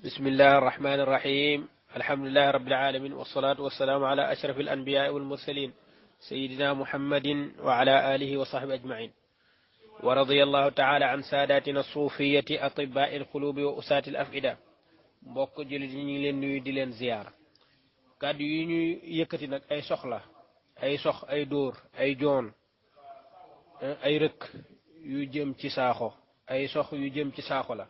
بسم الله الرحمن الرحيم. الحمد لله رب العالمين، والصلاة والسلام على أشرف الأنبياء والمرسلين سيدنا محمد وعلى آله وصحبه أجمعين. ورضي الله تعالى عن ساداتنا الصوفية أطباء القلوب وأساة الأفئدة. mbokk jullit ñi ngi leen nuyu di leen ziyaar. kàddu yi ñuy yëkkati nag ay soxla, ay sox, ay dóor, ay joon, ay rëkk yu jëm ci saaxo, ay sox yu jëm ci saaxo la.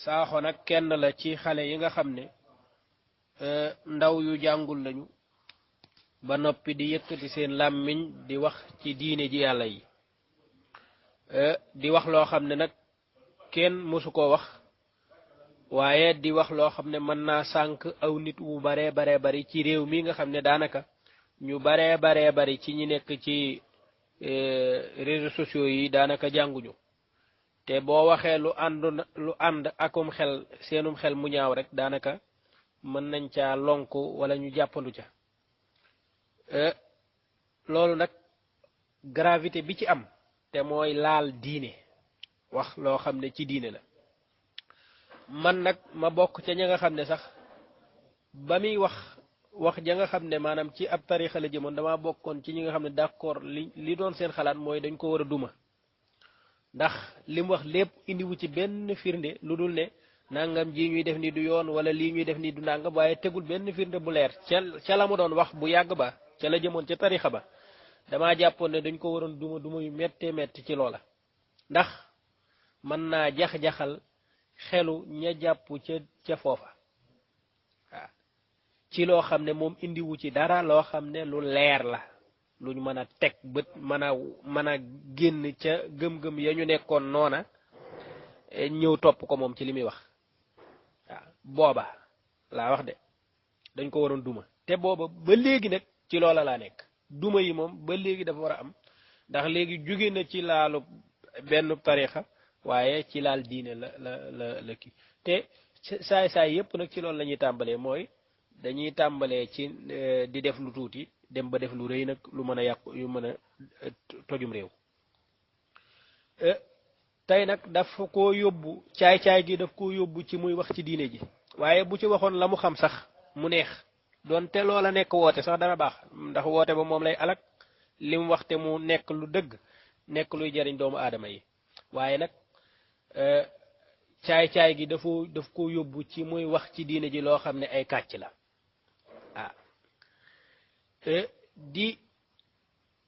saaxo nag kenn la ci xale yi nga xam ne ndaw yu jàngul lañu ba noppi di yëkkati seen làmmiñ di wax ci diine ji yàlla yi, di wax loo xam ne nag kenn mësu koo wax, waaye di wax loo xam ne mën naa sànk aw nit wu baree baree bari ci réew mi nga xam ne daanaka ñu baree baree bari ci ñi nekk ci réseaux sociaux yi daanaka jànguñu. te boo waxee lu ànd akum xel, seenum xel mu ñaaw rek daanaka mën nañ caa lonku wala ñu jàppandu ca. loolu nag gravité bi ci am te mooy laal diine, wax loo xam ne ci diine la. man nag ma bokk ca ña nga xam ne sax ba muy wax ja nga xam ne maanaam ci ab tarixa la jëmoon, dama bokkoon ci ñi nga xam ne d'accord li doon seen xalaat mooy dañ ko war a duma. ndax li mu wax lépp indiwu ci benn firnde lu dul ne nangam ji ñuy def ni du yoon wala lii ñuy def ni du nangam, waaye tegul benn firnde bu leer ca la mu doon wax bu yàgg ba ca la jëmoon ca tarixa ba. damaa jàppoon ne dañ ko waroon duma yu méttee métti ci loola, ndax mën naa jax-jaxal xelu ña jàpp ca foofa waaw ci loo xam ne moom indiwu ci dara loo xam ne lu leer la, luñ mën a teg bët mën a génn ca gëm-gëm ya ñu nekkoon noona ñëw topp ko moom ci li muy wax. waaw booba laa wax de dañ ko waroon duma, te booba ba léegi nag ci loola laa nekk. duma yi moom ba léegi dafa war a am, ndax léegi jóge na ci laalu benn tarixa waaye ci laal diine la kii. te saay yëpp nag ci loolu la ñuy tàmbalee, mooy dañuy tàmbalee ci di def lu tuuti dem ba def lu rëy nag, lu mën a yàqu, yu mën a tojum réew. tey nag dafa koo yóbbu, caay-caay gi daf koo yóbbu ci muy wax ci diine ji, waaye bu ci waxoon la mu xam sax mu neex, doonte loola nekk woote sax dana baax, ndax woote ba moom lay alak li mu wax te mu nekk lu dëgg, nekk luy jariñ doomu aadama yi. waaye nag caay-caay gi daf koo yóbbu ci muy wax ci diine ji loo xam ne ay kàcc la. di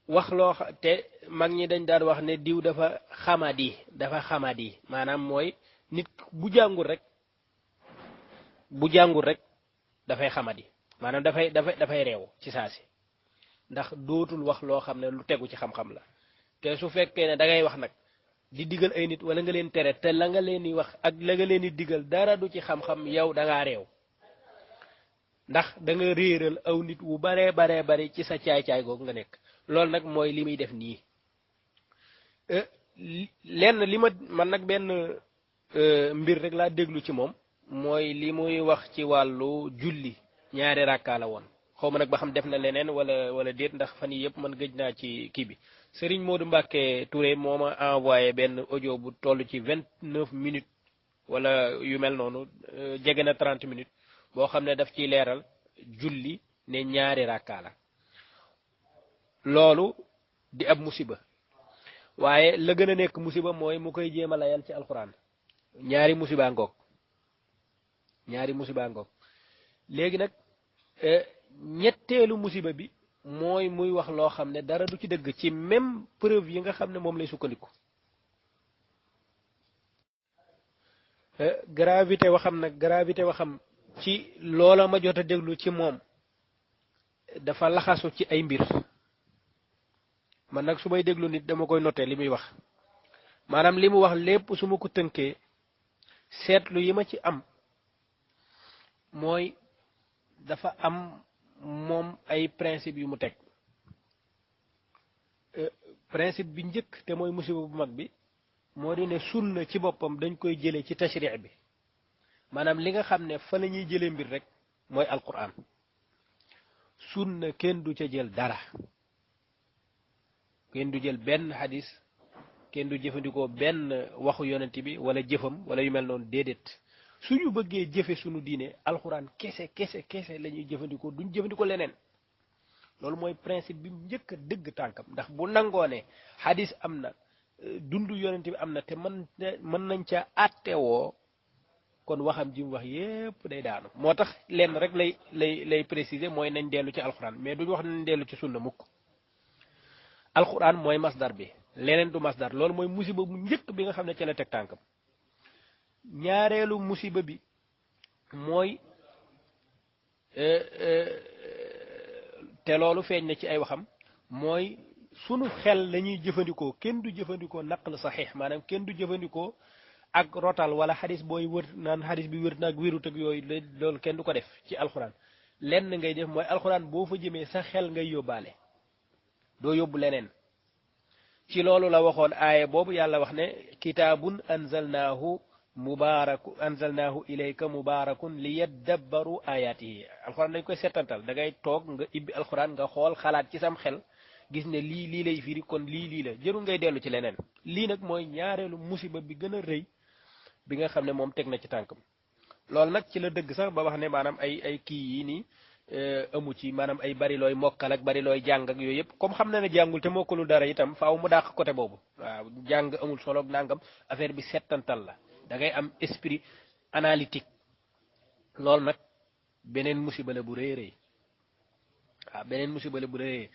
wax loo te mag ñi dañ daan wax ne diw dafa xamadi, maanaam mooy nit bu jàngul rek dafay xamadi, maanaam dafay réew ci saasi, ndax dootul wax loo xam ne lu tegu ci xam-xam la. te su fekkee ne da ngay wax nag di digal ay nit wala nga leen tere, te la nga leen di wax ak la nga leen di digal dara du ci xam-xam, yow da ngaa réew, ndax da nga réeral aw nit wu baree bari ci sa caay-caay googu nga nekk. loolu nag mooy li muy def nii. lenn li man nag benn mbir rek laa déglu ci moom, mooy li muy wax ci wàllu julli ñaari rakkaa la woon. xaw ma nag ba xam def na leneen wala déet, ndax fan yii yëpp man gëj naa ci kii bi. Serigne Modou Mbacke Touré moo ma envoyé benn audio bu toll ci 29 minutes wala yu mel noonu, jege na 30 minutes, boo xam ne daf ciy leeral julli ne ñaari rakkaa la. loolu di ab musiba, waaye la gën a nekk musiba mooy mu koy jéem a layal ci alxuraan. ñaari musiba ngoog léegi nag ñetteelu musiba bi mooy muy wax loo xam ne dara du ci dëgg, ci même preuve yi nga xam ne moom lay sukkandiku. gravité waxam ci loola ma jot a déglu ci moom dafa laxasu ci ay mbir. man nag su may déglu nit dama koy noté li muy wax, maanaam li mu wax lépp su ma ko tënkee, seetlu yi ma ci am mooy dafa am moom ay principe yu mu teg. principe bi njëkk te mooy musiba bu mag bi moo di ne sunna ci boppam dañ koy jëlee ci tashri' bi, maanaam li nga xam ne fa la ñuy jëlee mbir rek mooy alquran. sunna kenn du ca jël dara, kenn du jël benn hadis, kenn du jëfandikoo benn waxu yonent bi wala jëfam wala yu mel noonu, déedéet. suñu bëggee jëfe suñu diine alxuraan kese kese kese la ñuy jëfandikoo duñ jëfandikoo leneen loolu mooy principe bi njëkk a dëgg tànkam ndax bu nangoo ne xadis am na dundu yonent bi am na te mën nañ ca àttewoo kon waxam ji mu wax yépp day daanu moo tax lenn rek lay préciser mooy nañ dellu ci alxuraan mais duñu wax nañ dellu ci sunna mukk alxuraan mooy masdar bi leneen du masdar loolu mooy musiba bu njëkk bi nga xam ne ca la teg tànkam ñaareelu musiba bi mooy te loolu feeñ na ci ay waxam mooy sunu xel lañuy jëfandikoo kenn du jëfandikoo naql saxiix maanaam kenn du jëfandikoo ak rotal wala xadis booy wër naan xadis bi wër naag wérut ak yooyu loolu kenn du ko def ci alxuraan lenn ngay def mooy alxuraan boo fa jëmee sa xel ngay yóbbaale doo yóbbu leneen ci loolu la waxoon aaya boobu yàlla wax ne kitaabun anzalnaahu ilayka mubaarakun liyaddabbaru ayaatihi alxuraan dañ koy settantal da ngay toog nga ibbi alxuraan nga xool xalaat ci sam xel gis ne lii lay firi kon lii la jërul ngay dellu ci leneen lii nag mooy ñaareelu musiba bi gën a rëy bi nga xam ne moom teg na ci tànkam loolu nag ci la dëgg sax ba wax ne maanaam ay kii yi nii amu ci maanaam ay bari looy mokkal ak bari looy jàng ak yooyu yëpp comme xam na ne jàngul te mokkalul dara itam faaw mu dàq côté boobu waaw jàng amul solo ak nangam affaire bi settantal la da ngay am esprit analytique loolu nag beneen musiba la bu rëy rëy waaw beneen musiba la bu rëy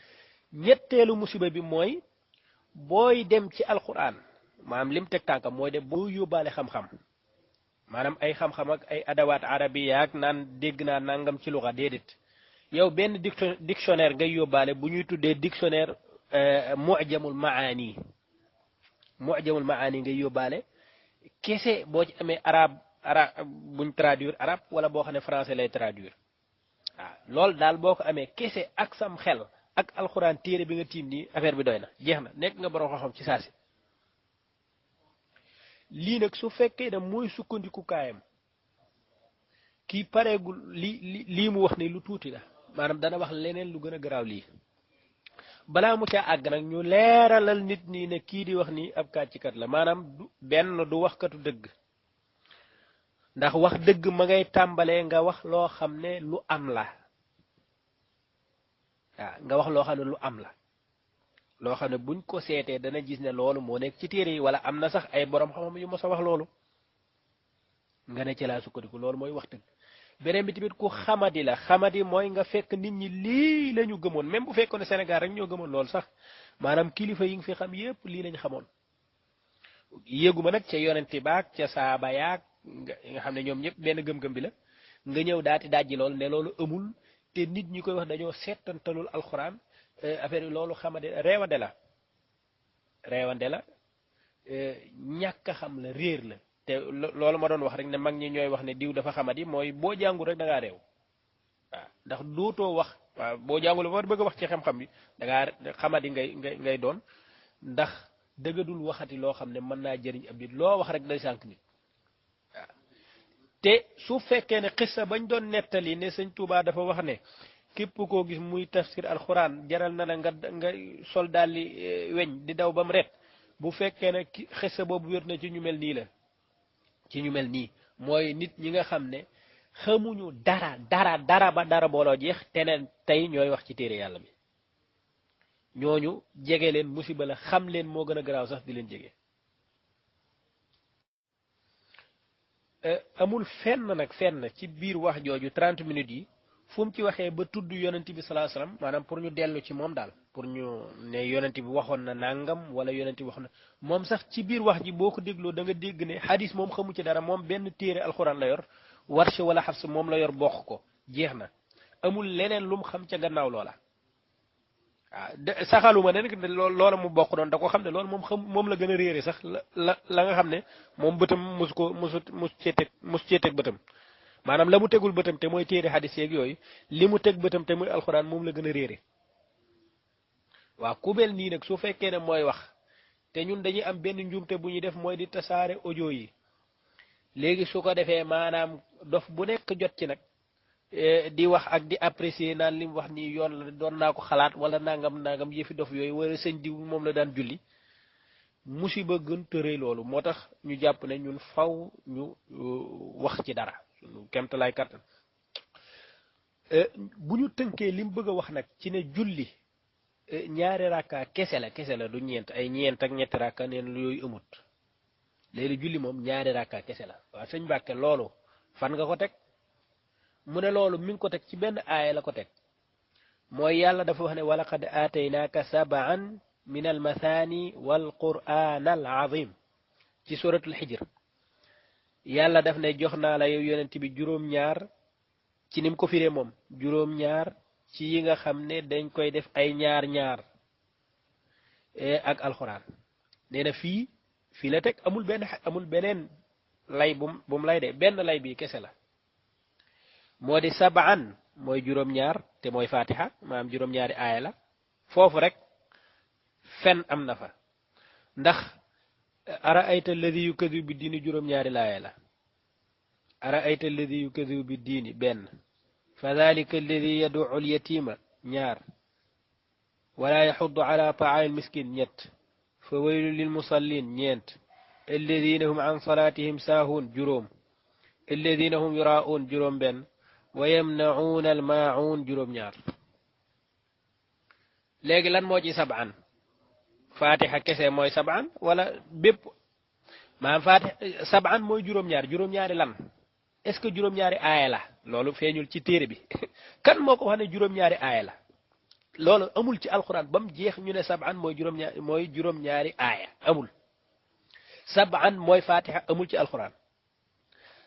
ñetteelu musiba bi mooy booy dem ci alquran maanaam lim teg tànkam mooy de boo yóbbaale xam-xam maanaam ay xam-xam ak ay adawaat arabiya ak naan dégg naa nangam ci luxa déedéet yow benn dictionnaire ngay yóbbaale bu ñuy tuddee dictionnaire mujamul maani ngay yóbbaale kese boo ci amee arab buñ traduire arab wala boo xam ne français lay traduire waaw loolu daal boo ko amee kese ak sam xel ak alxuraan téere bi nga tiim nii affaire bi doy na jeex na nekk nga borom xam-xam ci saasi lii nag su fekkee ne mooy sukkandiku kaayam kii pareegul lii mu wax ne lu tuuti la maanaam dana wax leneen lu gën a garaaw lii balaa mu caa àgg nag ñu leeralal nit ñi ne kii di wax nii ab kàccikat la maanaam du waxkatu dëgg ndax wax dëgg ma ngay tàmbalee nga wax loo xam ne lu am la waaw nga wax loo xam ne lu am la loo xam ne buñ ko seetee dana gis ne loolu moo nekk ci téere yi wala am na sax ay borom xam-xam yu mos a wax loolu nga ne ci laa sukkandiku loolu mooy wax dëgg beneen bi tamit ku xamadi la xamadi mooy nga fekk nit ñi lii la ñu gëmoon même bu fekkoon ne Sénégal rek ñoo gëmoon loolu sax maanaam kilifa yi nga fi xam yépp lii lañ xamoon yéeguma nag ca yonenti baag ca saaba yaag nga xam ne ñoom ñëpp benn gëm-gëm bi la nga ñëw daati dajji loolu ne loolu amul te nit ñi koy wax dañoo seetantalul alxuraan affaire yi loolu xamadi reewande la ñàkk a xam la réer la te loolu ma doon wax rek ne mag ñi ñooy wax ne diw dafa xamadi mooy boo jàngul rek da ngaa réew waaw ndax dootoo wax waaw boo jàngul ba bëgg a wax ci xam-xam bi da ngaa xamadi ngay doon ndax dëggadul waxati loo xam ne mën naa jëriñ ab nit loo wax rek day sànq nit waaw te su fekkee ne xissa bañ doon nettali ne sëñ Touba dafa wax ne képp koo gis muy tafsir alxuraan jaral na la nga sol daal li weñ di daw ba mu ret bu fekkee ne xissa boobu wér na ci ñu mel nii la ci ñu mel nii mooy nit ñi nga xam ne xamuñu dara ba dara booloo jeex teneen tey ñooy wax ci téere yàlla bi ñooñu jege leen musiba la xam leen moo gën a garaaw sax di leen jege amul fenn ci biir wax jooju 30 minutes yi fu mu ci waxee ba tudd yonent bi sallallahu alayhi wasallam maanaam pour ñu dellu ci moom daal pour ñu ne yonent bi waxoon na nangam wala yonent bi waxoon na moom sax ci biir wax ji boo ko dégloo da nga dégg ne hadis moom xamu ci dara moom benn téere alxuraan la yor warsh wala xafs moom la yor bokk ko jeex na amul leneen lu mu xam ca gannaaw loola waaw saxaluma ne nag loola mu bokk doon da ko xam ne loolu moom la gën a réere sax la nga xam ne moom bëtam mus cee teg bëtam maanaam la mu tegul bëtam te mooy téere hadis yeeg yooyu li mu teg bëtam te mooy alxuraan moom la gën a réere waaw ku mel nii nag su fekkee ne mooy wax te ñun dañuy am benn njuumte bu ñuy def mooy di tasaare audio yi léegi su ko defee maanaam dof bu nekk jot ci nag di wax ak di apprécier naan li mu wax nii yoon la doon naa ko xalaat wala nangam yëfi dof yooyu wala sëñ diw moom la daan julli musiba gën tëree loolu moo tax ñu jàpp ne ñun faw ñu wax ci dara suñu kemtalaay kattan bu ñu tënkee li mu bëgg a wax nag ci ne julli ñaari rakka kese la du ñeent ay ñeent ak ñetti rakka neen lu yooyu amut léegi julli moom ñaari rakka kese la waaw sëñ Mbàkke loolu fan nga ko teg mu ne loolu mi ngi ko teg ci benn aaya la ko teg mooy yàlla dafa wax ne walaqad aataynaaka sab'an min almathani wal qur'an al azim ci suratul xijr yàlla daf ne jox naa la yow yonent bi juróom-ñaar ci nim ko firee moom juróom-ñaar ci yi nga xam ne dañ koy def ay ñaar-ñaar ak alxuraan nee na fii la teg amul beneen lay bum lay de benn lay bi kese la moo di sab'an mooy juróom-ñaar te mooy fatiha maanaam juróom-ñaari aaya la foofu rek fen am na fa ndax ara ayta alladi yukadibu bi diini juróom-ñaari laaya la ara ayta alladi yukadibu bi diini benn fa dalika alladi yaduu alyatima ñaar wala yaxuddu ala taami almiskin ñett fa waylu lilmusallin ñeent alladina hum an salatihim saahuun juróom alladina hum yuraa'uun juróom benn wa yamna'uuna almaa'uun juróom-ñaar léegi lan moo ci sab'an fatiha kese mooy sab'an wala bépp maanaam fatiha sab'an mooy juróom-ñaar juróom-ñaari lan est ce que juróom-ñaari aaya la loolu feeñul ci téere bi kan moo ko wax ne juróom-ñaari aaya la loolu amul ci alquran ba mu jeex ñu ne sab'an mooy juróom-ñaari aaya amul sab'an mooy fatiha amul ci alquran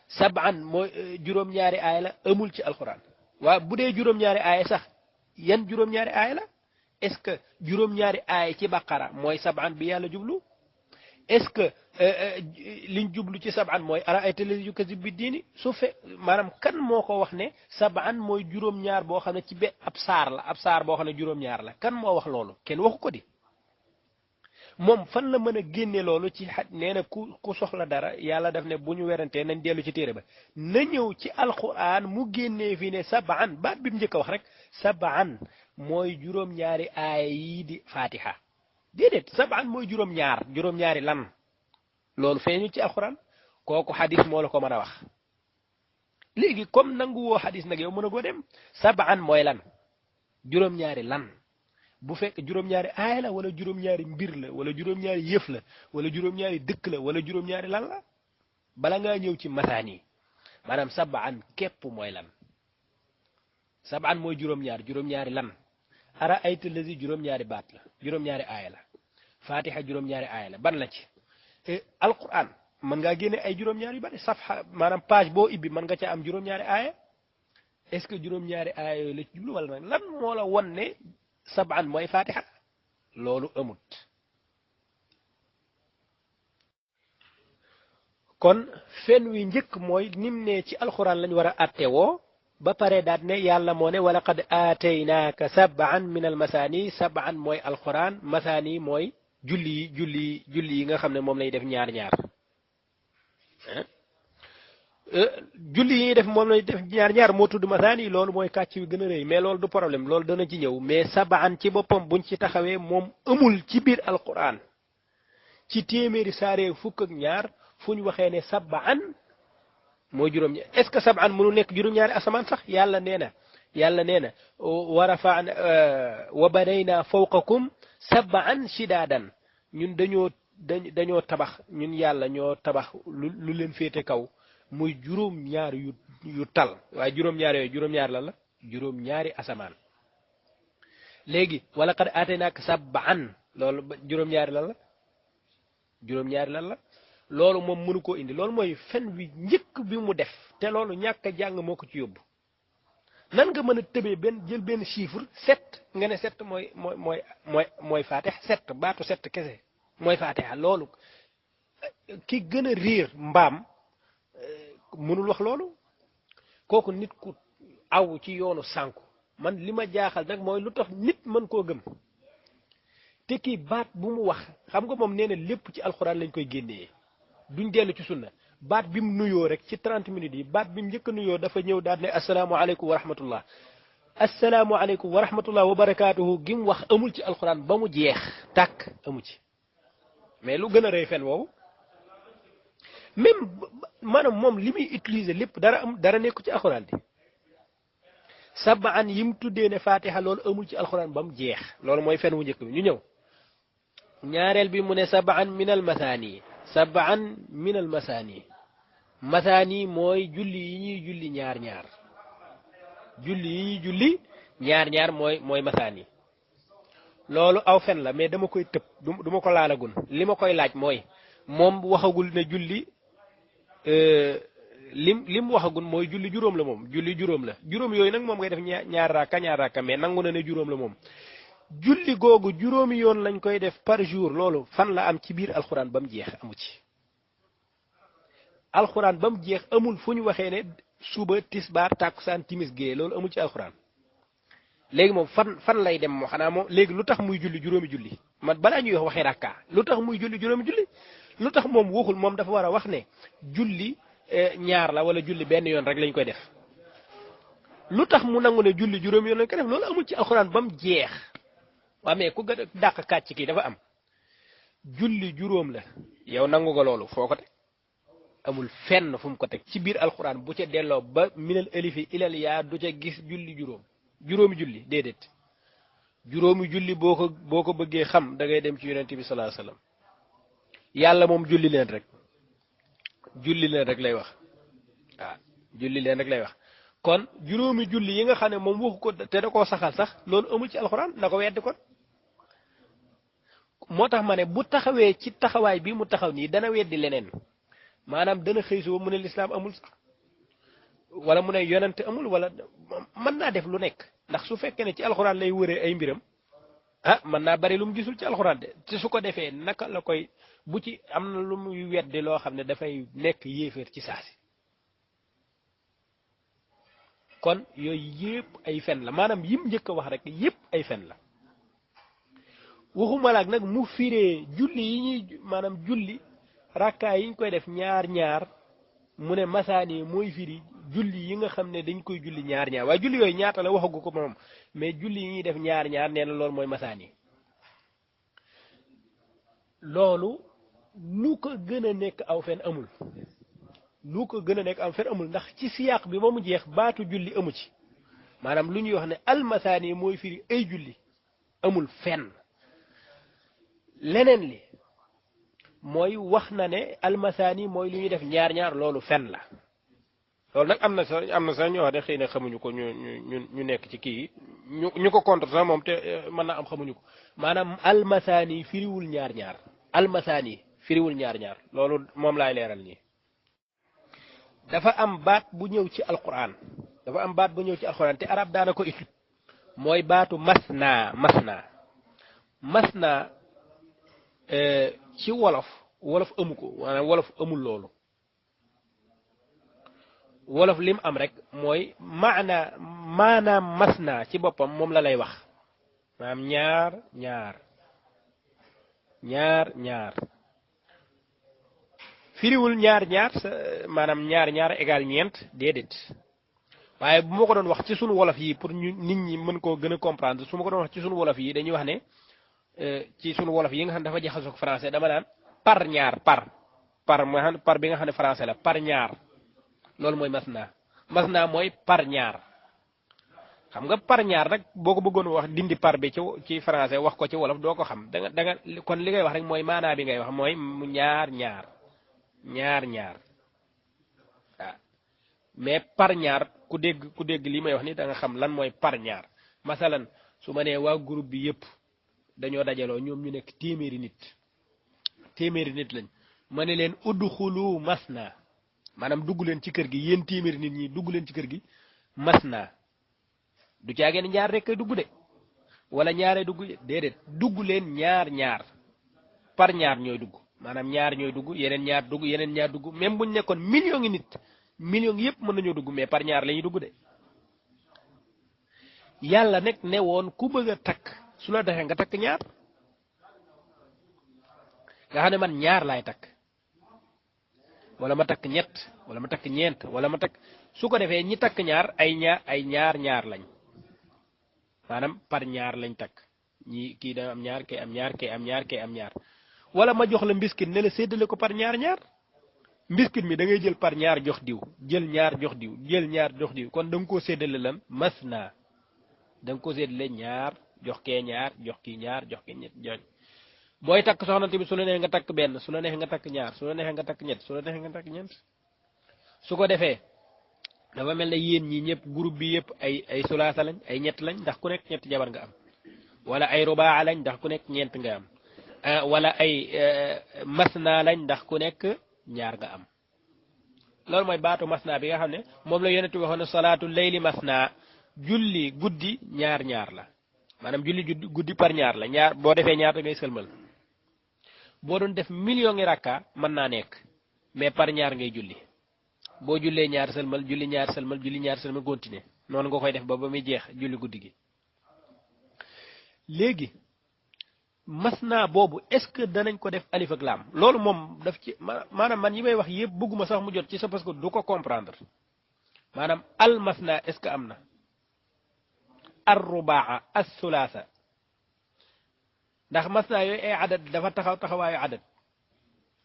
sab'an mooy juróom-ñaari aaya la amul ci alquran waa bu dee juróom-ñaari aaya sax yan juróom-ñaari aaya la est ce que juróom-ñaari aaya ci baqara mooy sab'an bi yàlla jublu est ce que liñ jublu ci sab'an mooy ara ayta llazi yukazzibu bi diini su fe maanaam kan moo ko wax ne sab'an mooy juróom-ñaar boo xam ne ci ab saar boo xam ne juróom-ñaar la kan moo wax loolu kenn waxu ko di moom fan la mën a génne loolu ci nee na ku soxla dara yàlla daf ne bu ñu werantee nañ dellu ci téere ba na ñëw ci alquran mu génnee fi ne sab'an baat bi mu njëkk a wax rek sab'an mooy juróom-ñaari aaya yii di fatiha déedéet sab'an mooy juróom-ñaari lan loolu feeñu ci alquran kooku xadis moo la ko mën a wax léegi comme nangu woo xadis nag yow mën a goo dem sab'an mooy lan juróom-ñaari lan bu fekk juróom-ñaari aaya la wala juróom-ñaari mbir la wala juróom-ñaari yëf la wala juróom-ñaari dëkk la wala juróom-ñaari lan la bala ngaa ñëw ci masaani maanaam sab'an képp mooy lan sab'an mooy juróom-ñaari lan ara ayta lazi juróom-ñaari baat la juróom-ñaari aaya la fatiha juróom-ñaari aaya la ban la ci alquran mën ngaa génne ay juróom-ñaari yu bari safha maanaam page boo ibbi mën nga ca am juróom-ñaari aaya est ce que juróom-ñaari aaya yooyu la ci jublu wala nag lan moo la won ne sab'an mooy fatiha loolu amut kon fen wi njëkk mooy nim ne ci alquran lañ war a atte woo ba pare daat ne yàlla moo ne wala qad aataynaaka sab'an min almasaani sab'an mooy alquran masaani mooy julli yi nga xam ne moom lay def ñaar julli yi def moom lay def ñaar moo tudd masaani loolu mooy kàcc wi gën a rëy mais loolu du problème loolu dana ci ñëw mais sab'an ci boppam buñ ci taxawee moom amul ci biir alquran ci téeméeri saaree fukk ak ñaar fu ñu waxee ne sab'an mooy juróom-ñaar est ce que sab'an mënu nekk juróom-ñaari asamaan sax yàlla nee na wa rafa'na wa banayna fawqakum sab'an shidaadan ñun dañoo tabax ñun yàlla ñoo tabax lu leen féete kaw muy juróom-ñaar yu tal waaye juróom-ñaar yooyu juróom-ñaar lan la juróom-ñaari asamaan léegi wala qad aataynaaka sab'an loolu juróom-ñaari lan la loolu moom mënu koo indi loolu mooy fen wi njëkk bi mu def te loolu ñàkk a jàng moo ko ci yóbbu nan nga mën a tëbee jël benn chiffre 7 nga ne 7 mooy fatiha 7 baatu 7 kese mooy fatiha loolu ki gën a réer mbaam mënul wax loolu kooku nit ku aw ci yoonu sànku man li ma jaaxal nag mooy lu tax nit mën koo gëm te kii baat bu mu wax xam nga moom nee na lépp ci alxuraan lañ koy génnee duñ dellu ci sunna baat bi mu nuyoo rek ci 30 minutes yi baat bi mu njëkk a nuyoo dafa ñëw daal ne asalaamaaleykum wa rahmatullah asalaamaaleykum wa rahmatullah wa barakaatuhu gi mu wax amul ci alxuraan ba mu jeex tàkk amu ci mais lu gën a rëy fen woowu même maanaam moom li muy utiliser lépp dara nekku ci alxuraan di sabaan yi mu tuddee ne fatiha loolu amul ci alxuraan ba mu jeex loolu mooy fen wu njëkk bi ñu ñëw ñaareel bi mu ne sabaan minal masaani sabaan minal masaani mooy julli yi ñuy julli ñaar ñaar julli yi ñuy julli ñaar ñaar mooy masaani loolu aw fen la mais dama koy tëb du ma ko laalagun li ma koy laaj mooy moom waxagul ne julli lim waxagun mooy julli juróom la moom julli juróom la juróom yooyu nag moom ngay def ñaar raaka mais nangu na ne juróom la moom julli googu juróomi yoon lañ koy def par jour loolu fan la am ci biir alxuraan ba mu jeex amu ci alxuraan ba mu jeex amul fu ñu waxee ne suba tisbaar tàkkusaan timis gée loolu amul ci alxuraan léegi moom fan lay dem moo xanaa moom léegi lu tax muy julli juróomi julli man balaa ñuy wax waxi rakka lu tax muy julli juróomi julli lu tax moom waxul moom dafa war a wax ne julli ñaar la wala julli benn yoon rek lañ koy def lu tax mu nangu ne julli juróomi yoon lañ koy def loolu amul ci alxuraan ba mu jeex waa mais ku gën a dàq kàcc kii dafa am julli juróom la yow nangu nga loolu foo ko teg amul fenn fu mu ko teg ci biir alxuraan bu ca delloo ba minal alifi ilal yaa du ca gis julli juróomi julli déedéet juróomi julli boo ko bëggee xam da ngay dem ci yonent bi sallallahu alayhi wasallam yàlla moom julli leen rek lay wax waaw julli leen rek lay wax kon juróomi julli yi nga xam ne moom waxu ko te da koo saxal sax loolu amul ci alxuraan na ko weddi kon moo tax ma ne bu taxawee ci taxawaay bi mu taxaw nii dana weddi leneen maanaam dana xëy suba mu ne lislaam amul sax wala mu ne yonante amul wala mën naa def lu nekk ndax su fekkee ne ci alxuraan lay wëree ay mbiram mën naa bari lu mu gisul ci alxuraan de te su ko defee naka la koy bu ci am na lu muy weddi loo xam ne dafay nekk yéeféer ci saasi kon yooyu yëpp ay fen la maanaam yim njëkk a wax rek yëpp ay fen la waxuma laak nag mu firee julli yi ñuy maanaam julli rakkaay yi ñu koy def ñaar ñaar mu ne masaani mooy firi julli yi nga xam ne dañ koy julli ñaar ñaar waaye julli yooyu ñaata la waxagu ko moom mais julli yi ñuy def ñaar ñaar nee na loolu mooy masaani loolu lu ko gën a nekk aw fen amul ndax ci siyaaq bi ba mu jeex baatu julli amu ci maanaam lu ñuy wax ne almasaani mooy firi ay julli amul fenn leneen li mooy wax na ne almasaani mooy lu ñuy def ñaar ñaar loolu fen la loolu nag am na sax ñoo xam ne xëy na xamuñu ko ñu nekk ci kii ñu ko contre sax moom te mën na am xamuñu ko maanaam almasaani firiwul ñaar ñaar almasaani firiwul ñaar ñaar loolu moom laay leeral nii dafa am baat bu ñëw ci alquran te arab daana ko étude mooy baatu masna ci wolof amu ko maanaam wolof amul loolu wolof lim am rek mooy maanaam masna ci boppam moom la lay wax maanaam ñaar firiwul ñaar maanaam ñaar égal ñeent déedéet waaye bu ma ko doon wax ci sunu wolof yi pour ñu nit ñi mën koo gën a comprendre su ma ko doon wax ci sunu wolof yi dañuy wax ne ci sunu wolof yi nga xam ne dafa jaxasoo ak français dama naan par ñaar par bi nga xam ne français la par ñaar loolu mooy masna mooy par ñaar xam nga par ñaar nag boo ko bëggoon wax dindi par bi ci français wax ko ci wolof doo ko xam da nga kon li ngay wax rek mooy maanaa bi ngay wax mooy mu ñaar waaw mais par ñaar ku dégg li may wax ni da nga xam lan mooy par ñaar masalan su ma nee waa groupe bi yëpp dañoo dajaloo ñoom ñu nekk téeméeri nit lañ ma ne leen udxulu masna maanaam dugg leen ci kër gi yéen téeméeri nit ñi dugg leen ci kër gi masna du caageen ñaar rek kay dugg de wala ñaaree dugg déedéet dugg leen ñaar par ñaar ñooy dugg maanaam ñaar ñooy dugg yeneen ñaar dugg même buñ nekkoon million ngi nit million yëpp mën nañoo dugg mais par ñaar la ñuy dugg de yàlla nag ne woon ku bëgg a takk su la defee nga takk ñaar nga xam ne man ñaar laay takk wala ma takk ñett wala ma takk ñeent wala ma takk su ko defee ñi takk ñaar ay ñaar lañ maanaam par ñaar lañ takk ñi kii da am ñaar kay am ñaar kay am ñaar kay am ñaar wala ma jox la mbiskit ne la séddale ko par ñaar ñaar mbiskit mi da ngay jël par ñaar jox diw jël ñaar jox diw jël ñaar jox diw kon da nga koo séddale lan masna da nga ko séddale ñaar jox kee ñaar jox kii ñaar jox kii ñett jox booy takk soxna tamit su la neexee nga takk benn su la neexee nga takk ñaar su la neexee nga takk ñett su la neexee nga takk ñeent su ko defee dafa mel ne yéen ñi ñëpp groupe bi yëpp ay sulaasa lañ ay ñett lañ ndax ku nekk ñett jabar nga am wala ay rubaa lañ ndax ku nekk ñeent nga am wala ay masna lañ ndax ku nekk ñaar nga am loolu mooy baatu masna bi nga xam ne moom la yonent waxoon ne salaatu layli masna julli guddi ñaar ñaar la maanaam julli guddi par ñaar la ñaar boo defee ñaar da ngay sëlmal boo doon def million ngi rakka mën naa nekk mais par ñaar ngay julli boo jullee ñaar sëlmal julli ñaar sëlmal julli ñaar sëlmal continuer noonu nga koy def ba muy jeex julli guddi gi léegi masna boobu est-ce que danañ ko def alif ak laam loolu moom daf ci maanaam man yi may wax yëpp bëgguma sax mu jot ci sa parce que du ko comprendre maanaam al masna est-ce que am na ar rubaa as sulaasa ndax masna yooyu ay adat dafa taxaw taxawaayu adat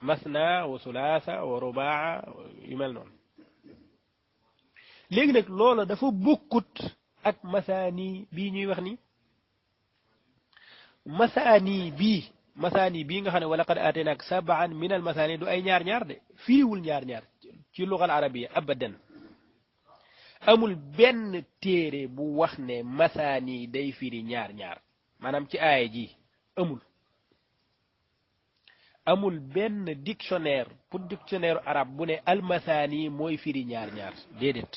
masna wa sulaasa wa rubaa yu mel noonu léegi nag loola dafa bokkut ak masaani bii ñuy wax ni masaani bii nga xam ne wala qad aataynaak sab'an min al masaani du ay ñaar ñaar de firiwul ñaar ñaar ci lugal arabiya abadan amul benn téere bu wax ne masaani day firi ñaar ñaar maanaam ci aaya ji amul benn dictionnaire pour dictionnaire arabe bu ne almasaani mooy firi ñaar ñaar déedéet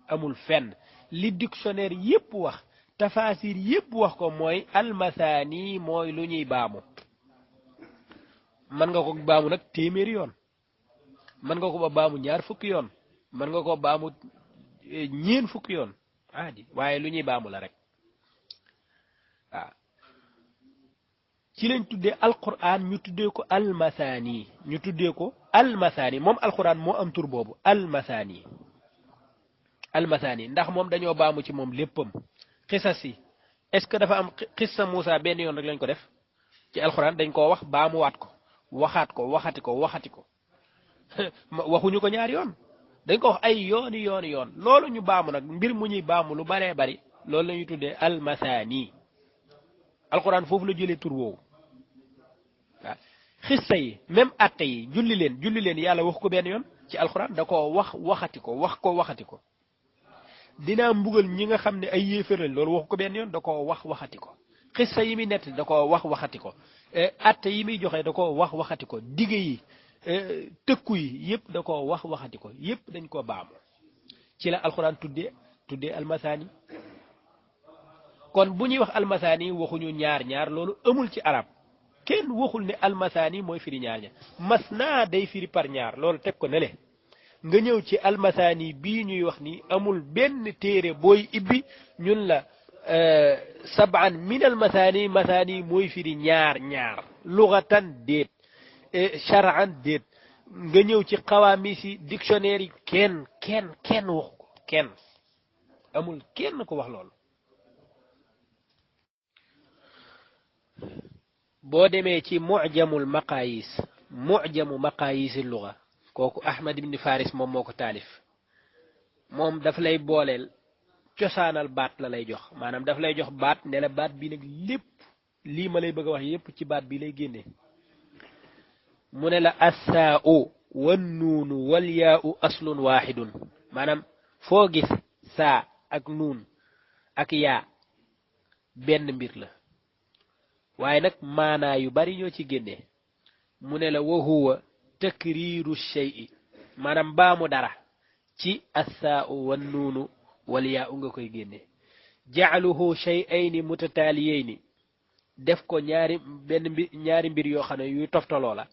amul fenn li dictionnaire yépp wax tafaasir yépp wax ko mooy almasaani mooy lu ñuy baamu mën nga ko baamu nag téeméeri yoon mën nga ko ba baamu ñaar fukki yoon mën nga ko baamu ñeen fukki yoon aadi waaye lu ñuy baamu la rek waaw ci lañ tuddee alquran ñu tuddee ko almasaani moom alquran moo am tur boobu almasaani ndax moom dañoo baamu ci moom léppam xisas yi est-ce que dafa am xissa Moussa benn yoon rek lañ ko def ci alquran dañ koo wax baamuwaat ko waxaat ko waxati ko waxuñu ko ñaari yoon dañ ko wax ay yooni yoon loolu ñu baamu nag mbir mu ñuy baamu lu baree bari loolu la ñuy tuddee almasaani alquran foofu la jëlee tur woowu waaw xissa yi même atte yi julli leen yàlla wax ko benn yoon ci alquran da koo waxati ko dinaa mbugal ñi nga xam ne ay yéefar lañ loolu wax ko benn yoon da koo waxati ko xissa yi muy nett da koo waxati ko atte yi muy joxe da koo waxati ko dige yi tëkku yi yëpp da koo waxati ko yëpp dañ koo baamu ci la alquran tuddee almasaani kon bu ñuy wax almasaani waxuñu ñaar loolu amul ci arab kenn waxul ne almasaani mooy firi ñaar masna day firi par ñaar loolu teg ko nele nga ñëw ci almasaani bii ñuy wax ni amul benn téere booy ibbi ñun la sab'an min almasaani mooy firi ñaar lugatan déet shar'an déet nga ñëw ci xawaamisi dictionnaire yi kenn waxu ko amul kenn ko wax loolu boo demee ci mu'jamu maqayis luga kooku Ahmad ibn Faris moom moo ko taalif moom daf lay booleel cosaanal baat la lay jox maanaam daf lay jox baat ne la baat bi nag lépp lii ma lay bëgg a wax yépp ci baat bi lay génnee mu ne la assaa'u wan nuunu wal yaa'u aslun waahidun maanaam foo gis saa ak nuun ak yaa benn mbir la waaye nag maanaa yu bari ñoo ci génnee mu ne la wa huwa takriiru shay'i maanaam baamu dara ci assaa'u wan nuunu wal yaa'u nga koy génne ja'aluhu shay'ayni mutataaliyayni def ko ñaari mbir yoo xam ne yuy toftaloo la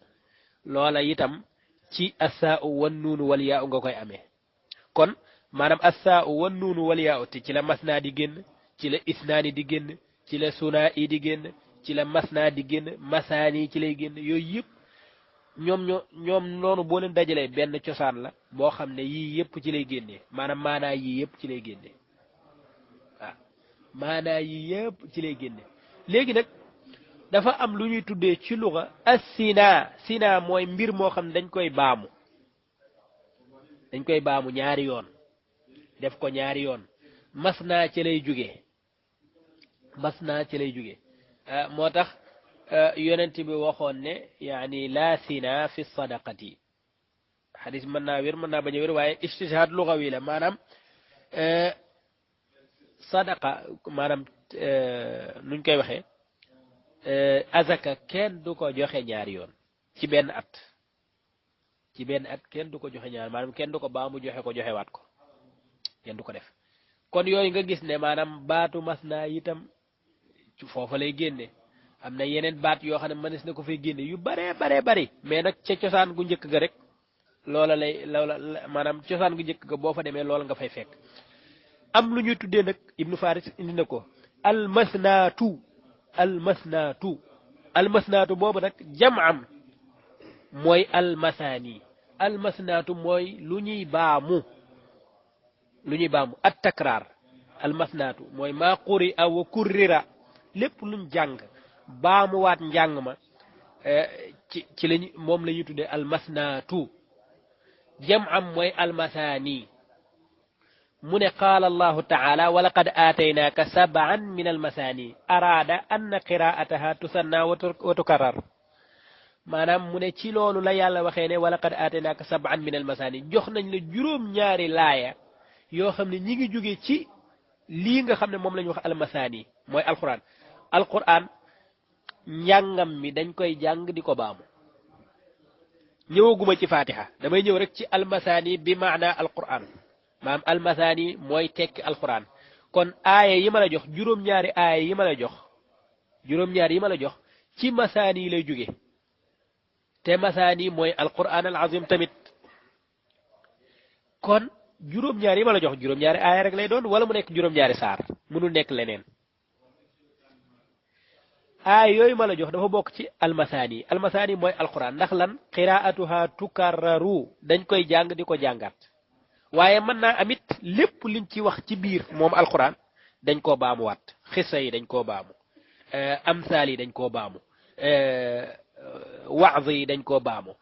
loola itam ci assaa'u wan nuunu wal yaa'u nga koy amee kon maanaam assaa'u wan nuunu wal yaa'u te ci la masnaa di génn ci la isnaani di génn ci la sunaa'i di génn ci la masnaa di génn masaani ci lay génn yooyu yëpp ñoom noonu boo leen dajalee benn cosaan la boo xam ne yii yëpp ci lay génnee maanaam maanaa yii yëpp ci lay génnee waaw maanaa yii yëpp ci lay génne léegi nag dafa am lu ñuy tuddee ci luga as-sina sina mooy mbir moo xam ne dañ koy baamu ñaari yoon def ko ñaari yoon mas naa ci lay jóge moo tax yonent bi waxoon ne yaani la sina fi sadaqati xadis mën naa wér mën naa bañ a wér waaye istishhaad lugawi la maanaam sadaqa maanaam nuñ koy waxee azaka kenn du ko joxe ñaari yoon ci benn at kenn du ko joxe ñaar maanaam kenn du ko baa mu joxe ko joxewaat ko kenn du ko def kon yooyu nga gis ne maanaam baatu mas naa itam foofa lay génne am na yeneen baat yoo xam ne mënees na ko fay génne yu bare bari mais nag ca cosaan gu njëkk ga rek loola maanaam cosaan gu njëkk ga boo fa demee loola nga fay fekk am lu ñuy tuddee nag ibnu faris indi na ko almasnaatu boobu nag jam'am mooy almasnaatu mooy lu ñuy baamu at takraar almasnaatu mooy maa quri a wa kurrira lépp luñ jàng baamuwaat njàng ma ci lañ moom la ñuy tuddee almasnaatu jam'am mooy almasaani mu ne qaala allahu taala wa laqad aataynaaka sab'an min almasaani araada anna qiraataha tusanna wa tukarrar maanaam mu ne ci loolu la yàlla waxee ne wa laqad aataynaaka sab'an min almasaani jox nañ la juróom-ñaari laaya yoo xam ne ñi ngi jóge ci lii nga xam ne moom la ñu wax almasaani mooy alquran njàngam mi dañ koy jàng di ko baamu ñëwaguma ci fatiha damay ñëw rek ci almasaani bi maana alquran maanaam almasaani mooy tekki alquran kon aaya yi ma la jox juróom-ñaari aaya yi ma la jox ci masaani lay jóge te masaani mooy alquran al azim tamit kon juróom-ñaari yi ma la jox juróom-ñaari aaya rek lay doon wala mu nekk juróom-ñaari saar mënul nekk leneen aaya yooyu ma la jox dafa bokk ci almasaani mooy alquran ndax lan qiraatuha tukarraru dañ koy jàng di ko jàngaat waaye mën naa amit lépp liñ ci wax ci biir moom alquran dañ koo baamuwaat xissa yi dañ koo baamu amsaal yi dañ koo baamu waaz yi dañ koo baamu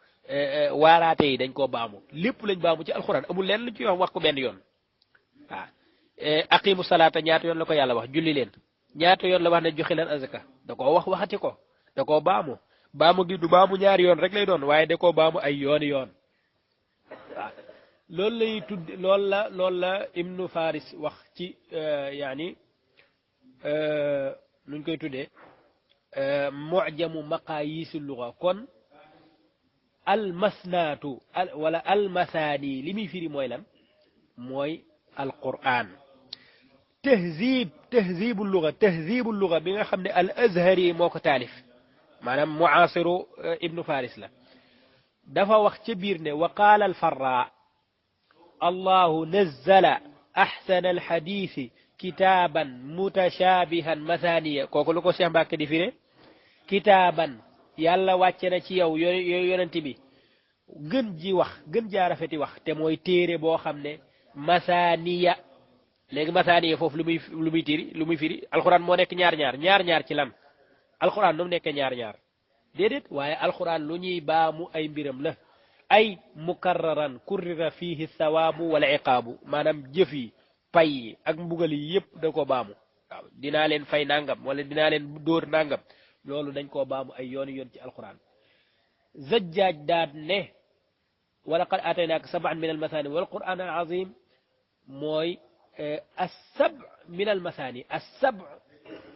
waaraate yi dañ koo baamu lépp lañ baamu ci alquran amul leen luñ ci wax ko benn yoon waaw aqimu salaata ñaata yoon la ko yàlla wax julli leen ñaata yoon la wax ne joxe leen azaka da koo wax waxati ko da koo baamu gi du baamu ñaari yoon rek lay doon waaye da koo baamu ay yoon waaw loolu lay tudd loolu la ibnu faris wax ci yaani nuñ koy tuddee mu'jamu maqaayisu luga kon almasnaatu wala almasaani li muy firi mooy lan mooy alquran tahzibu luga bi nga xam ne al azhari moo ko taalif maanaam muasiru ibnu faris la dafa wax ca biir ne wa qaala alfarra allahu nazzala ahsana alhadisi kitaaban mutashabihan mathaniya kooku lu ko Cheikh Mbacke di firé kitaaban yàlla wàcce na ci yow yooyu yonent bi gën jaa rafeti wax te mooy téere boo xam ne mathaniya léegi mathaniya foofu lu muy firi alquran moo nekk ñaar ci lan alquran nu mu nekkee ñaar déedéet waaye alquran lu ñuy baamu ay mbiram la ay mukarraran kurrira fihi thawaabu wal iqaabu maanaam jëf yi pay yi ak mbugal yi yëpp da ko baamu waaw dinaa leen fay nangam wala dinaa leen dóor nangam loolu dañ koo baamu ay yoon ci alquran zajjaaj daat ne wala qad aataynaaka sab'an min almathani wal quran al azim mooy as-sab'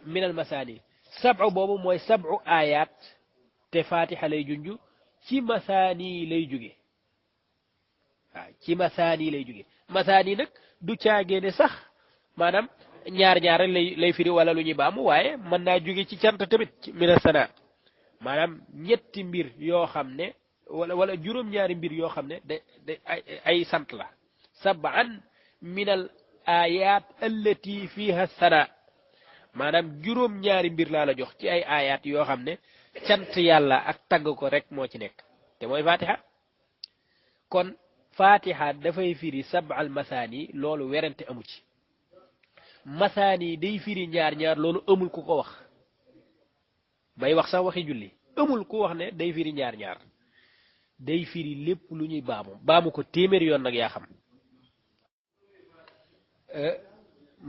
min almathani sab'u boobu mooy sab'u ayat te fatiha lay junju ci masaani lay jóge waaw ci masaani lay jóge masaani nag du caagee sax maanaam ñaar rek lay firi wala lu ñuy baamu waaye mën naa jóge ci cant tamit ci mina sana maanaam ñetti mbir yoo xam ne wala juróom-ñaari mbir yoo xam ne ay sant la sab'an min al ayat allati fiha sana maanaam juróom-ñaari mbir laa la jox ci ay ayat yoo xam ne cant yàlla ak tagg ko rek moo ci nekk te mooy fatiha kon fatiha dafay firi sab'al masaani loolu werante amu ci masaani day firi ñaar loolu amul ku ko wax bay wax sax waxi julli amul ku wax ne day firi ñaar ñaar day firi lépp lu ñuy baamu ko téeméer yoon nag yaa xam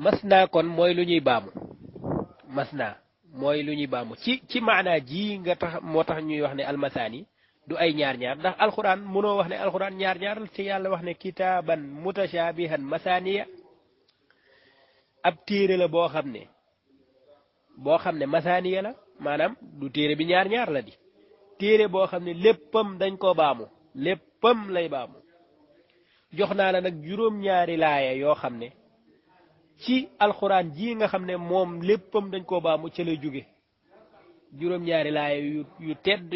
masna kon mooy lu ñuy masna mooy lu ñuy ci maanaa ji nga tax moo tax ñuy wax ne almasaani du ay ñaar ñaar ndax alquran mënoo wax ne alquran ñaar ñaar ci yàlla wax ne kitaaban mutashabihan masaaniya ab téere la boo xam ne masaaniya la maanaam du téere bi ñaar ñaar la di téere boo xam ne léppam dañ koo léppam lay jox naa la nag juróom-ñaari laaya yoo xam ne ci alxuraan ji nga xam ne moom léppam dañ koo baamu ca lay jóge juróom-ñaari laaya yu tedd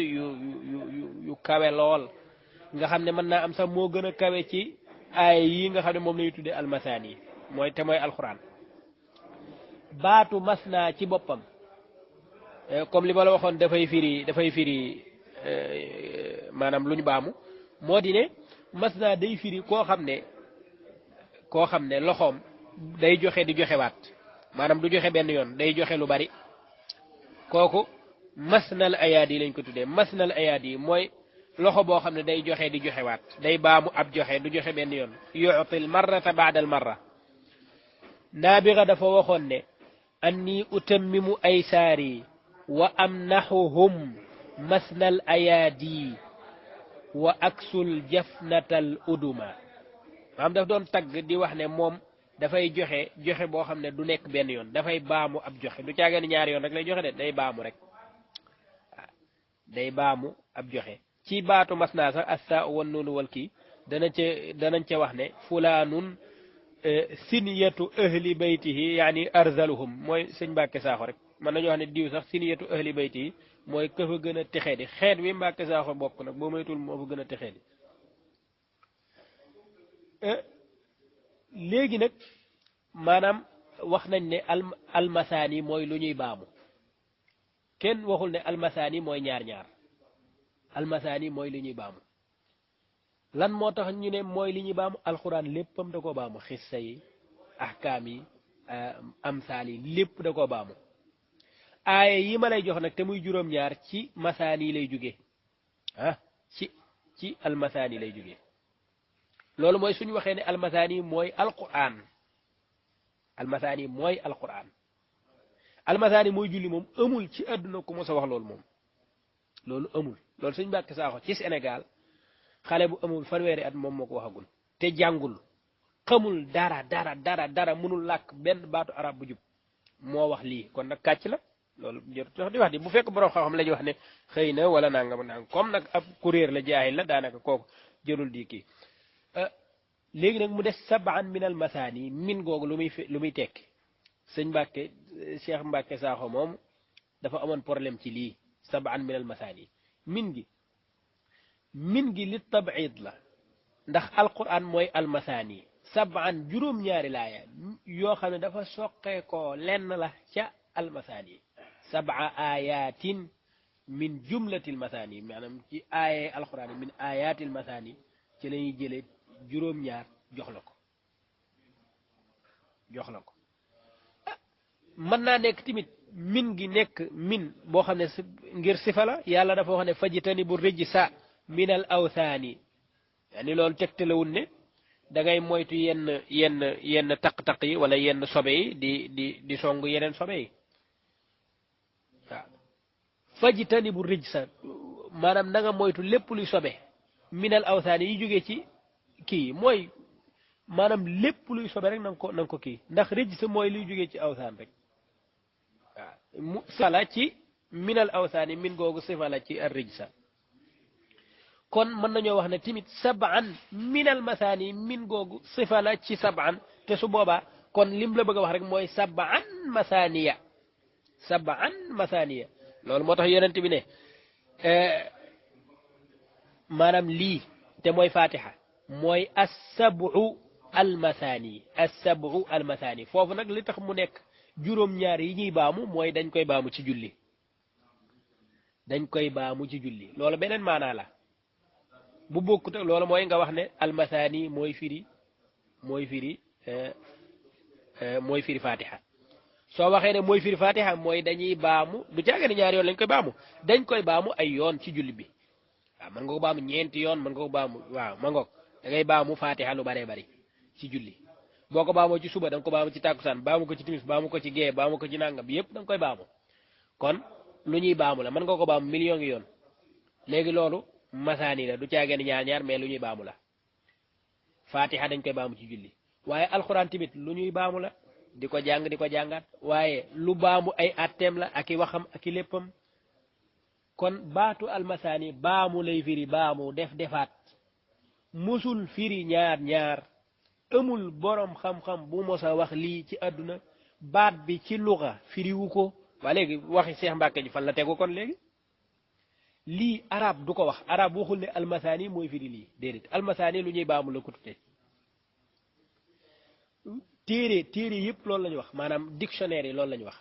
yu kawe lool nga xam ne mën naa am sax moo gën a kawe ci aaya yi nga xam ne moom lañuy tuddee almasaan yi mooy alxuraan baatu masna ci boppam comme li ma la waxoon dafay firi maanaam lu ñu baamu moo di ne masna day firi koo xam ne loxoom day joxe di joxe waat maanaam du joxe benn yoon day joxe lu bari kooku masnal ayaadi lañ ko tuddee masnal ayaadi mooy loxo boo xam ne day joxe di joxe waat day baamu ab joxe du joxe benn yoon yu'til marrata ba'da al marra naabiga dafa waxoon ne anni utammimu aysaari wa amnahuhum masnal ayaadi wa aksul jafnatal uduma maanaam daf doon tagg di wax ne moom dafay joxe boo xam ne du nekk benn yoon dafay baamu ab joxe du caagani ñaari yoon rek lay joxe de day baamu rek day baamu ab joxe ci baatu masna sax assa wan noonu wal kii danañ ca wax ne fulaanun siniyatu ahli baytihi yaani arzaluhum mooy sëñ Mbàkke Saaxo rek mën nañu wax ne diw sax siniyatu ahli baytihi mooy ka fa gën a texee di xeet wi Mbàkke Saaxo bokk nag boo moytul moo fa gën a texee di léegi nag maanaam wax nañ ne almasaani mooy lu ñuy baamu kenn waxul ne almasaani mooy ñaar ñaar almasaani mooy lu ñuy baamu lan moo tax ñu ne mooy li ñuy baamu alxuraan léppam da koo baamu xissa yi ahkaam yi amsaal yi lépp da koo baamu aaya yi ma lay jox nag te muy juróom-ñaar ci masaani lay jóge ci almasaani lay jóge loolu mooy suñu waxee ne almasaani mooy alquran almasaani mooy alquran almasaani mooy julli moom amul ci àdduna ku mos a wax loolu moom loolu amul loolu suñu Mbàkke Saaxo ci Sénégal xale bu amul fanweeri at moom moo ko waxagul te jàngul xamul dara mënul làkk benn baatu arab bu jub moo wax lii kon nag kàcc la loolu jot di wax di bu fekk borom xam-xam la ñuy wax ne xëy na wala nangam comme nag ab kuréer la jaahil la daanaka kooku jërul di kii léegi nag mu des sab'an min al masaani min googu lu muy tekki sëñ Mbàkke Cheikh Mbàkke Saaxo moom dafa amoon problème ci lii sab'an min al masaani min gi li tab'id la ndax alquran mooy almasaani sab'an juróom-ñaari laaya yoo xam ne dafa soqee ko lenn la ca almasaani sab'a ayatin min jumlatil masaani maanaam ci aaye alquran min ayatil masaani ci la ñuy jëlee juróom-ñaar jox la ko mën naa nekk tamit min gi nekk min boo xam ne ngir sifa la yàlla dafa wax ne fajtani bu rijsa min al awsaani yani loolu tegtalewul ne da ngay moytu yenn taq-taq yi wala yenn sobe yi di song yeneen sobe yi waaw fajtani bu rijsa maanaam na nga moytu lépp luy sobe min al awsaani yi jógee ci kii mooy maanaam lépp luy sobe rek na nga ko kii ndax rijsa mooy luy jógee ci awsaan rek waaw sala ci min al awsaani min googu sifa la ci ar rijsa kon mën nañoo wax ne tamit sab'an min al masaani min googu sifa la ci sab'an te su boobaa kon lim la bëgg a wax rek mooy sab'an masaaniya loolu moo tax yonent bi ne maanaam lii te mooy fatiha mooy as-sab'u al-masaani foofu nag li tax mu nekk juróom-ñaar yi ñuy baamu mooy dañ koy baamu ci julli loolu beneen maanaa la bu bokkut ak loolu mooy nga wax ne almasaani mooy firi fatiha soo waxee ne mooy firi fatiha mooy dañuy baamu du caage ne ñaari yoon lañ koy baamu dañ koy baamu ay yoon ci julli bi waaw mën nga ko baamu ñeenti yoon mën nga ko baamu waaw ma ngoog da ngay baamu fatiha lu bëree bëri ci julli boo ko baamoo ci suba da nga ko baamu ci tàkkusaan baamu ko ci timis baamu ko ci gee baamu ko ci nangam bi yëpp da nga koy baamu kon lu ñuy baamu la mën nga ko baamu million ngi yoon léegi loolu masaani la du caage ne ñaar mais lu ñuy baamu la fatiha dañ koy baamu ci julli waaye alxuraan tamit lu ñuy baamu la di ko jàng di ko jàngaat waaye lu baamu ay atteem la ak i waxam ak i léppam kon baatu almasaani baamu lay firi baamu def defaat musul firi ñaar amul borom xam-xam bu mos a wax lii ci àdduna baat bi ci luxa firiwu ko waa léegi waxi Seex Mbàkke ji fan la tegu kon léegi lii arab du ko wax arab waxul ne almasaani mooy firi lii déedéet almasaani lu ñuy baamu la ko tuddee téere yëpp loolu la ñu wax maanaam dictionnaire yi loolu la ñu wax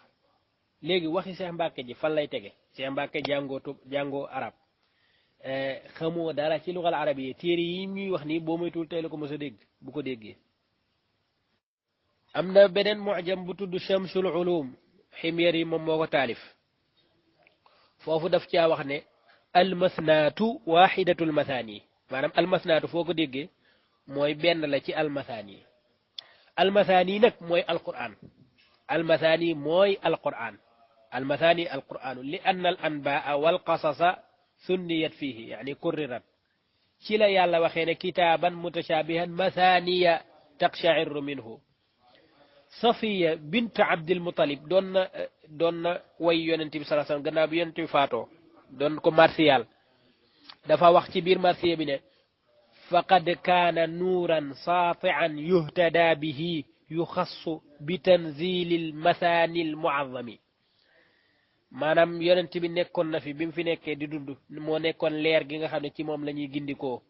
léegi waxi Seex Mbàkke ji fan lay tege Seex Mbàkke jàngoo arab xamoo dara ci lugal arab yi téere yi ñuy wax nii boo moytuwul tey la ko mos a dégg bu ko déggee am na beneen mu'jam bu tudd Shamsul Ulum Himyari yi moom moo ko taalif foofu daf caa wax ne almasnaatu waxidatul masaani maanaam almasnaatu foo ko déggee mooy benn la ci almasaani almasaani nag mooy alquran almasaani mooy alquran almasaani alquranu li anna al anbaa walqasasa sunniyat fihi yani kurrirat ci la yàlla waxee ne kitaaban mutashabihan masaaniya taqsha'irru minhu safiya bint abdil mutalib doon na way yonente bi sallallahu alayhi wasallam gannaaw bi yonente bi faatoo doon ko marsiyal dafa wax ci biir marsiya bi ne faqad kaana nuuran saati'an yuhtada bihi yuxassu bi tanzilil masaanil mu'azzami maanaam yonent bi nekkoon na fi bi mu fi nekkee di dund moo nekkoon leer gi nga xam ne ci moom la ñuy gindikoo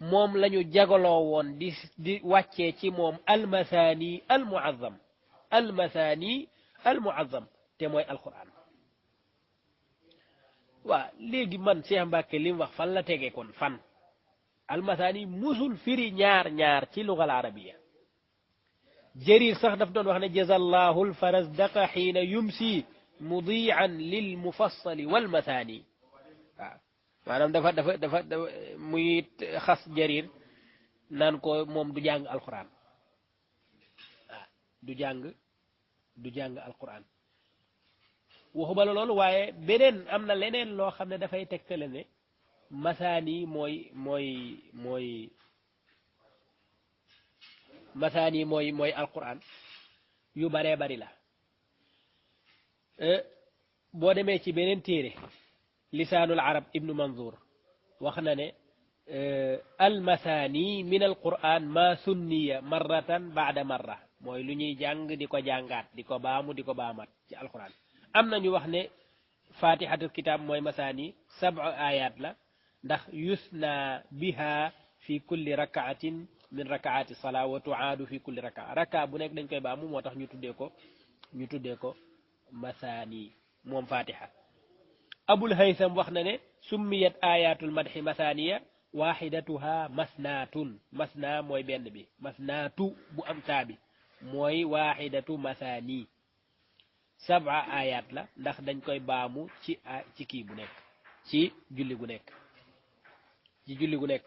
moom la ñu jagaloo woon di wàccee ci moom almasaani almuazzam almasaani almuazzam te mooy alquran waa léegi man Cheikh Mbacke li mu wax fan la tege kon fan almasaani musul firi ñaar ci lugal arabiya Jarir sax daf doon wax ne jazallahu alfarazdaqa xiina yumsi mudian lil mufassali wal masaani waaw maanaam dafa muy xas Jarir naan ko moom du jàng alquran waaw du jàng alquran waxuma la loolu waaye beneen am na leneen loo xam ne dafay tegtale ne masaani mooy alquran yu baree bari la boo demee ci beneen téere lisaanul arab ibnu manzour wax na ne almasaani min alquran ma sunniya marratan baada marra mooy lu ñuy jàng di ko jàngaat di ko baamu di ko baamat ci alquran am na ñu wax ne fatihatul kitab mooy masaani 7 ayat la ndax yusna biha fi kulli rakaatin min rakaati salaa wa tuaadu fi kulli raka bu nekk dañ koy baamu moo tax ñu tuddee ko masaani moom fatiha abul haysam wax na ne summiyat ayatul madhi masaaniya waxidatuha masnaatun masna mooy benn bi masnaatu bu am taabi mooy waxidatu masaani 7 ayat la ndax dañ koy baamu ci kii bu nekk ci julli gu nekk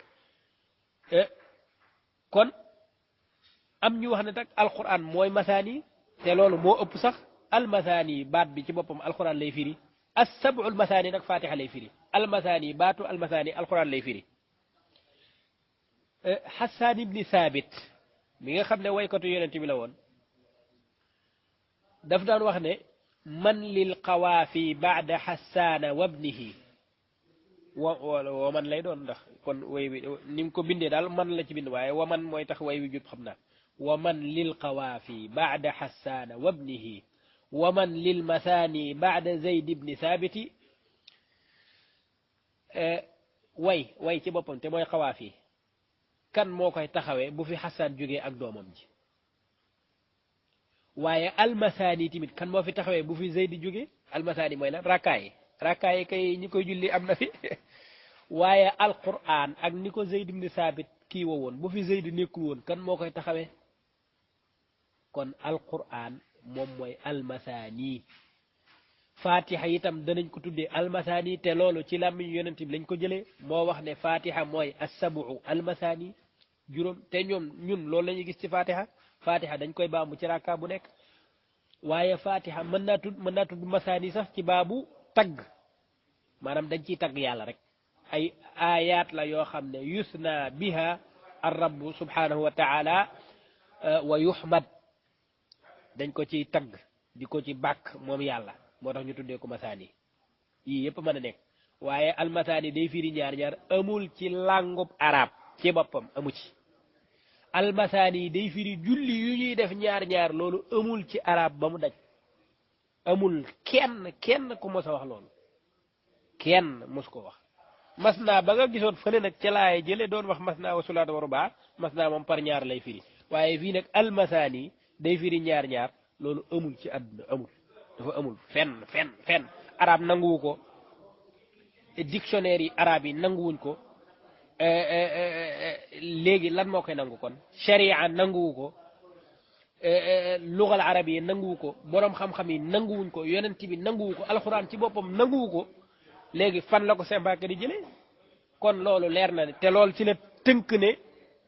kon am ñu wax ne tak alquran mooy masaani te loolu moo ëpp sax almasaani baat bi ci boppam alquran lay firi as-sab'ul masaani nag fatiha lay firi almasaani baatu almasaani alquran lay firi Hassan ibni Saabit mi nga xam ne waykatu yonent bi la woon daf daan wax ne man lil qawaafi baada Hassaana wabnihi wa man lay doon ndax kon way wi ni mu ko bindee daal man la ci bind waaye wa man mooy tax way wi jub xam naa wa man lil qawaafi baada Hassaana wabnihi wa man lil masaani baada Zayd ibni Saabiti way ci boppam te mooy qawaafi kan moo koy taxawee bu fi Hassan jógee ak doomam ji waaye almasaani tamit kan moo fi taxawee bu fi Zayd jógee almasaani mooy lan rakkaay kay ñi koy julli am na fi waaye alquran ak ni ko Zayd ibn Saabit kii woon bu fi Zayd nekkul woon kan moo koy taxawee kon alquran moom mooy almasaani fatiha itam danañ ko tuddee almasaani te loolu ci làmmiñu yonent bi lañ ko jëlee moo wax ne fatiha mooy assabu almasaani juróom te ñun loolu la ñuy gis ci fatiha dañ koy baamu ci rakka bu nekk waaye fatiha mën naa tudd masaani sax ci baabu tagg maanaam dañ ciy tagg yàlla rek ay ayat la yoo xam ne yusna biha ar-rabb subhanahu wa taala wa yuhmad dañ ko ciy tagg di ko ci bàkk moom yàlla moo tax ñu tuddee ko masaani yii yëpp mën a nekk waaye almasaani day firi ñaar amul ci làngub arab ci boppam amu ci almasaani day firi julli yu ñuy def ñaar loolu amul ci arab ba mu daj amul kenn ku mos a wax loolu kenn mos ko wax mas naa ba nga gisoon fële nag ca laay jële doon wax mas naa wa sulaata wa rubaa mas naa moom par ñaar lay firi waaye fii nag almasaani day firi ñaar loolu amul ci àdduna amul dafa amul fenn arab nanguwu ko dictionnaire yi arab yi nanguwuñ ko léegi lan moo koy nangu kon sharia nanguwu ko lugal arab yi nanguwu ko boroom xam-xam yi nanguwuñ ko yonent bi nanguwu ko alxuraan ci boppam nanguwu ko léegi fan la ko sembaake di jëlee kon loolu leer na ne te loolu ci la tënk ne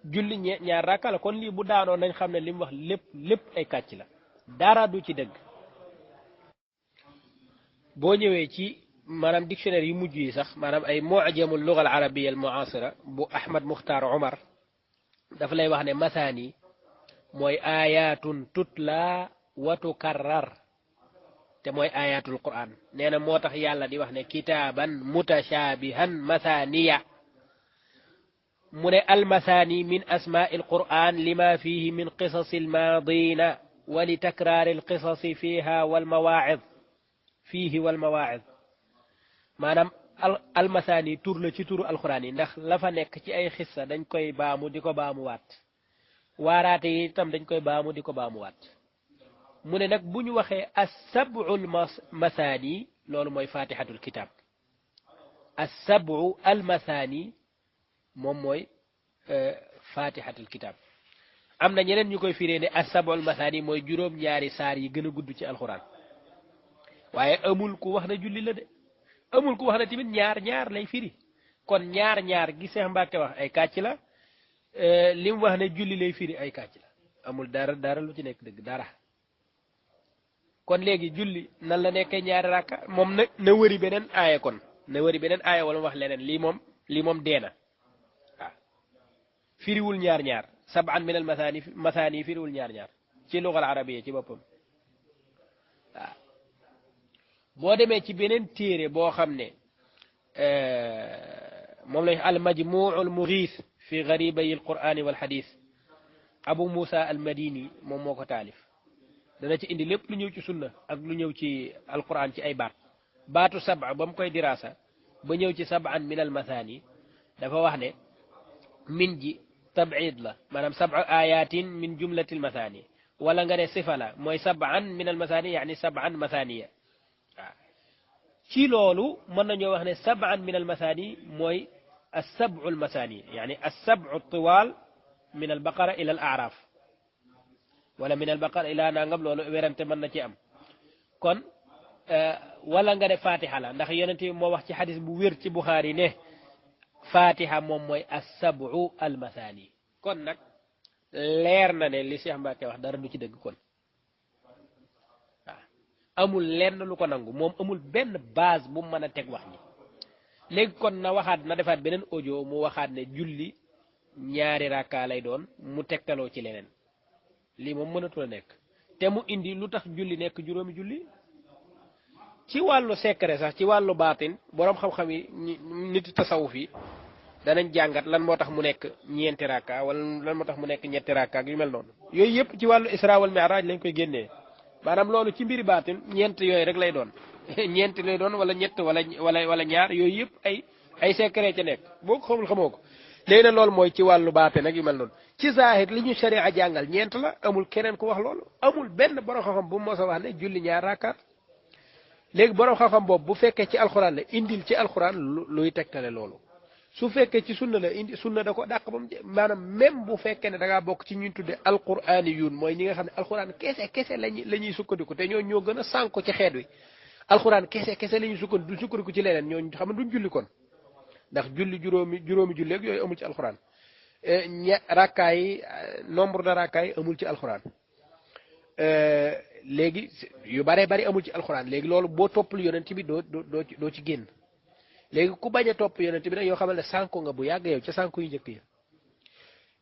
julli ñaar rakka la kon lii bu daanoo nañ xam ne li mu wax lépp ay kàcc la dara du ci dëgg boo ñëwee ci maanaam dictionnaire yu mujj yi sax maanaam ay mu'jamul lugha al arabiyya al mu'asira bu Ahmad Mukhtar Omar dafa lay wax ne masaani mooy ayatun tutla wa tukarrar te mooy ayatul quran nee na moo tax yàlla di wax ne kitaaban mutashabihan masaaniya mu ne almasaani min asmaai alquran lima fihi min qisasi almaadina wa li takraari alqisasi fiha walmawaacid fiihi walmawaacid maanaam almasaani tur la ci turu alquran yi ndax la fa nekk ci ay xissa dañ koy baamu di ko baamuwaat waaraate yi itam dañ koy baamu di ko baamuwaat mu ne nag bu ñu waxee as-sab'ul masaani loolu mooy fatihatul kitab as-sab'u al-masaani moom mooy fatihatul kitab am na ñeneen ñu koy firee ne as-sab'ul masaani mooy juróom-ñaari saar yi gën a gudd ci alxuraan waaye amul ku wax na julli la de amul ku wax na tamit ñaar lay firi kon ñaar gi Seex Mbàkke wax ay kàcc la li mu wax ne julli lay firi ay kàcc la amul dara lu ci nekk dëgg dara kon léegi julli nan la nekkee ñaari rakka moom na wëri beneen aaya kon na wëri beneen aaya wala mu wax leneen lii moom deena waaw firiwul ñaar sab'an min al masaani firiwul ñaar ci lugal arabiya ci boppam waaw boo demee ci beneen téere boo xam ne moom lañ al majmu'ul mughiith fi gharibay al qur'ani wal hadith abu musa al madini moom moo ko taalif dana ci indi lépp lu ñëw ci sunna ak lu ñëw ci alquran ci ay baatu sab'a ba mu koy dirasa ba ñëw ci sab'an min al mathani dafa wax ne min ji tab'id la maanaam sab'u ayatin min jumlati al mathani wala nga ne sifa la mooy sab'an min al mathani yani sab'an mathaniya ci loolu mën nañoo wax ne sab'an min al mathani mooy as-sab'u al mathani yani as-sab'u tiwal min al baqara ila al a'raf wala min al baqara ila nangam loolu werante mën na ci am kon wala nga ne fatiha la ndax yonent bi moo wax ci xadis bu wér ci Buxaari ne fatiha moom mooy as-sab'u al mathani kon nag leer na ne li Cheikh Mbacke wax dara du ci dëgg kon waaw amul lenn lu ko nangu moom amul benn base bu mën a teg wax ni léegi kon na waxaat na defaat beneen audio mu waxaat ne julli ñaari rakka lay doon mu tegtaloo ci leneen lii moom mënatul a nekk te mu indi lu tax julli nekk juróomi julli ci wàllu secret sax ci wàllu baatin boroom xam-xam yi nit tasawuf yi danañ jàngat lan moo tax mu nekk ñeenti rakka wala lan moo tax mu nekk ñetti rakka ak yu mel noonu yooyu yëpp ci wàllu isra wal mi'raj lañ koy génnee maanaam loolu ci mbiri baatin ñeent yooyu rek lay doon ñeent lay doon wala ñett wala ñaar yooyu yëpp ay secret ca nekk boo ko xamul xamoo ko léegi nag loolu mooy ci wàllu baatin ak yu mel noonu ci zahir li ñu sharia jàngal ñeent la amul keneen ku wax loolu amul benn borom xam-xam bu moo sa wax ne julli ñaar rakkaat léegi borom xam-xam boobu bu fekkee ci alxuraan la indil ci alxuraan luy tegtale loolu su fekkee ci sunna la indi sunna da ko dàq bam maanaam même bu fekkee ne da ngaa bokk ci ñuy tudde alquraani yuun mooy ñi nga xam ne alquran kese la ñuy sukkandiku te ñoo gën a sànko ci xeet wi alquran kese la ñuy sukkandiku du sukkandiku ci leneen ñooñu xam ne duñ julli kon ndax julli juróomi julli ak yooyu amul ci alquran rakkaay yi nombre de rakkaay yi amul ci alquran léegi yu bare bari amul ci alquran léegi loolu boo toppul yonent bi doo ci génn léegi ku bañ a topp yonent bi nag yoo xamal ne sànko nga bu yàgg yow ca sànko yu njëkk ya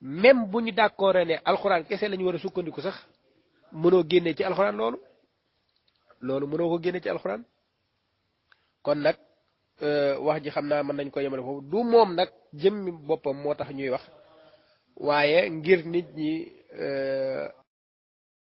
même bu ñu d'accord ne alxuraan kese la ñu war a sukkandiku sax mënoo génnee ci alxuraan loolu mënoo ko génne ci alxuraan kon nag wax ji xam naa mën nañ ko yemale foofu du moom nag jëmmi boppam moo tax ñuy wax waaye ngir nit ñi